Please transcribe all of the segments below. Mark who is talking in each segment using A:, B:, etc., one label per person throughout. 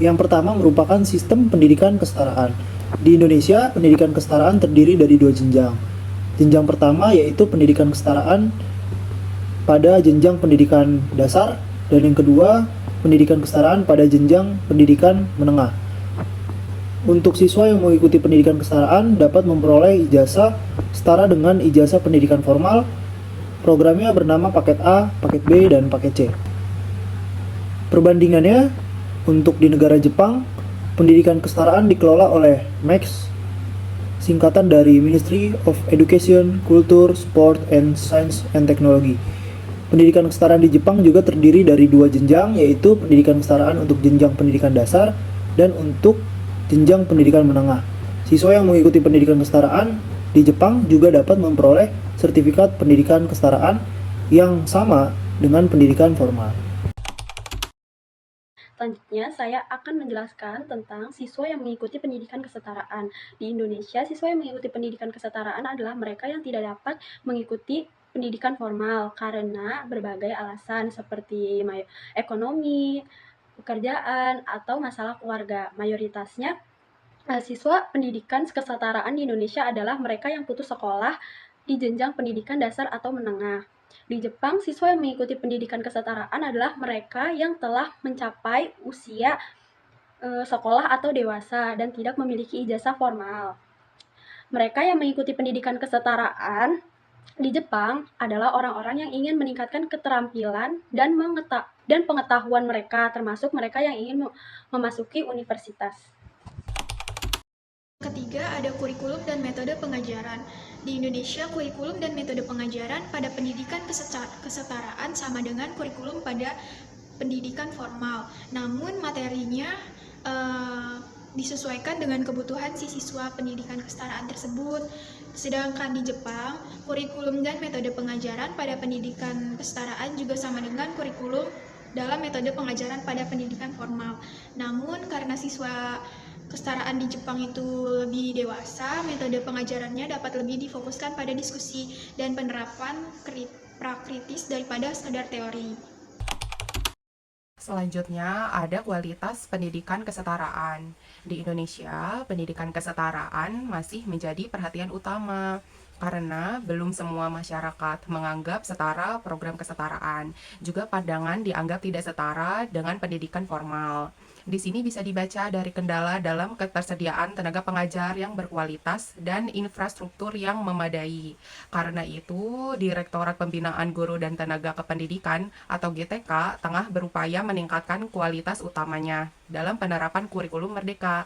A: Yang pertama merupakan sistem pendidikan kesetaraan. Di Indonesia, pendidikan kesetaraan terdiri dari dua jenjang. Jenjang pertama yaitu pendidikan kesetaraan pada jenjang pendidikan dasar, dan yang kedua pendidikan kesetaraan pada jenjang pendidikan menengah. Untuk siswa yang mengikuti pendidikan kesetaraan dapat memperoleh ijazah setara dengan ijazah pendidikan formal. Programnya bernama paket A, paket B, dan paket C. Perbandingannya, untuk di negara Jepang, pendidikan kesetaraan dikelola oleh MEX, singkatan dari Ministry of Education, Culture, Sport, and Science and Technology. Pendidikan kesetaraan di Jepang juga terdiri dari dua jenjang, yaitu pendidikan kesetaraan untuk jenjang pendidikan dasar dan untuk jenjang pendidikan menengah. Siswa yang mengikuti pendidikan kesetaraan di Jepang juga dapat memperoleh sertifikat pendidikan kesetaraan yang sama dengan pendidikan formal.
B: Selanjutnya, saya akan menjelaskan tentang siswa yang mengikuti pendidikan kesetaraan. Di Indonesia, siswa yang mengikuti pendidikan kesetaraan adalah mereka yang tidak dapat mengikuti pendidikan formal karena berbagai alasan seperti ekonomi, pekerjaan, atau masalah keluarga. Mayoritasnya siswa pendidikan kesetaraan di Indonesia adalah mereka yang putus sekolah di jenjang pendidikan dasar atau menengah. Di Jepang, siswa yang mengikuti pendidikan kesetaraan adalah mereka yang telah mencapai usia sekolah atau dewasa dan tidak memiliki ijazah formal. Mereka yang mengikuti pendidikan kesetaraan di Jepang adalah orang-orang yang ingin meningkatkan keterampilan dan pengetahuan mereka, termasuk mereka yang ingin memasuki universitas.
C: Ketiga, ada kurikulum dan metode pengajaran. Di Indonesia, kurikulum dan metode pengajaran pada pendidikan kesetaraan sama dengan kurikulum pada pendidikan formal. Namun materinya disesuaikan dengan kebutuhan si siswa pendidikan kesetaraan tersebut. Sedangkan di Jepang, kurikulum dan metode pengajaran pada pendidikan kesetaraan juga sama dengan kurikulum dalam metode pengajaran pada pendidikan formal. Namun karena siswa kesetaraan di Jepang itu lebih dewasa, metode pengajarannya dapat lebih difokuskan pada diskusi dan penerapan prakritis daripada sekedar teori.
D: Selanjutnya ada kualitas pendidikan kesetaraan. Di Indonesia, pendidikan kesetaraan masih menjadi perhatian utama karena belum semua masyarakat menganggap setara program kesetaraan. Juga pandangan dianggap tidak setara dengan pendidikan formal. Di sini bisa dibaca dari kendala dalam ketersediaan tenaga pengajar yang berkualitas dan infrastruktur yang memadai. Karena itu, Direktorat Pembinaan Guru dan Tenaga Kependidikan atau GTK tengah berupaya meningkatkan kualitas utamanya dalam penerapan kurikulum merdeka.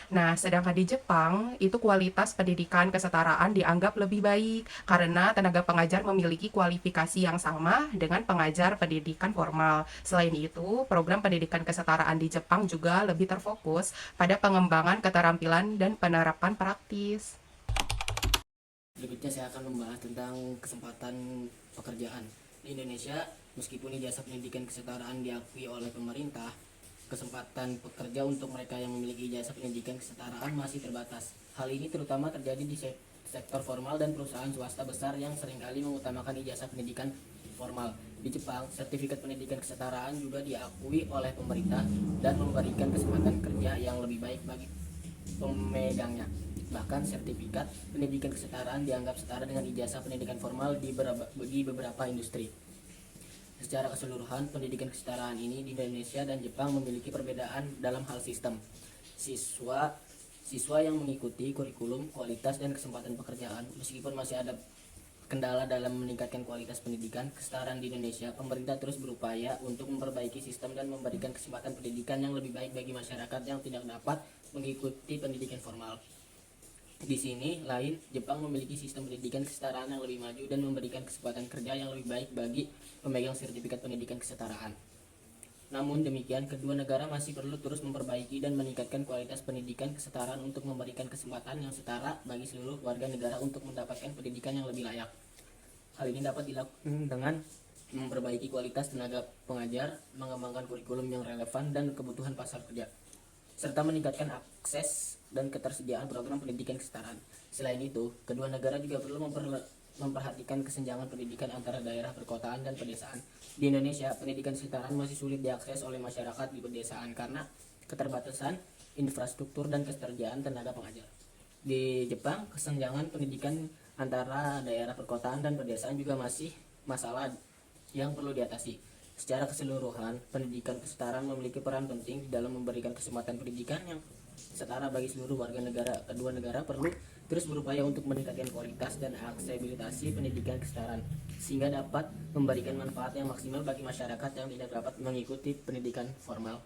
D: Nah, sedangkan di Jepang, itu kualitas pendidikan kesetaraan dianggap lebih baik karena tenaga pengajar memiliki kualifikasi yang sama dengan pengajar pendidikan formal. Selain itu, program pendidikan kesetaraan di Jepang juga lebih terfokus pada pengembangan keterampilan dan penerapan praktis.
E: Berikutnya saya akan membahas tentang kesempatan pekerjaan. Di Indonesia, meskipun ijazah pendidikan kesetaraan diakui oleh pemerintah, kesempatan pekerja untuk mereka yang memiliki ijazah pendidikan kesetaraan masih terbatas. Hal ini terutama terjadi di sektor formal dan perusahaan swasta besar yang seringkali mengutamakan ijazah pendidikan formal. Di Jepang, sertifikat pendidikan kesetaraan juga diakui oleh pemerintah dan memberikan kesempatan kerja yang lebih baik bagi pemegangnya. Bahkan sertifikat pendidikan kesetaraan dianggap setara dengan ijazah pendidikan formal di beberapa industri. Secara keseluruhan, pendidikan kesetaraan ini di Indonesia dan Jepang memiliki perbedaan dalam hal sistem. Siswa yang mengikuti kurikulum, kualitas, dan kesempatan pekerjaan, meskipun masih ada kendala dalam meningkatkan kualitas pendidikan kesetaraan di Indonesia, pemerintah terus berupaya untuk memperbaiki sistem dan memberikan kesempatan pendidikan yang lebih baik bagi masyarakat yang tidak dapat mengikuti pendidikan formal. Di sini lain, Jepang memiliki sistem pendidikan kesetaraan yang lebih maju dan memberikan kesempatan kerja yang lebih baik bagi pemegang sertifikat pendidikan kesetaraan. Namun demikian, kedua negara masih perlu terus memperbaiki dan meningkatkan kualitas pendidikan kesetaraan untuk memberikan kesempatan yang setara bagi seluruh warga negara untuk mendapatkan pendidikan yang lebih layak. Hal ini dapat dilakukan dengan memperbaiki kualitas tenaga pengajar, mengembangkan kurikulum yang relevan dan kebutuhan pasar kerja, serta meningkatkan akses dan ketersediaan program pendidikan kesetaraan. Selain itu, kedua negara juga perlu memperhatikan kesenjangan pendidikan antara daerah perkotaan dan pedesaan. Di Indonesia, pendidikan kesetaraan masih sulit diakses oleh masyarakat di pedesaan karena keterbatasan infrastruktur dan ketersediaan tenaga pengajar. Di Jepang, kesenjangan pendidikan antara daerah perkotaan dan pedesaan juga masih masalah yang perlu diatasi. Secara keseluruhan, pendidikan kesetaraan memiliki peran penting dalam memberikan kesempatan pendidikan yang setara bagi seluruh warga negara. Kedua negara perlu terus berupaya untuk meningkatkan kualitas dan aksesibilitas pendidikan kesetaraan sehingga dapat memberikan manfaat yang maksimal bagi masyarakat yang tidak dapat mengikuti pendidikan formal.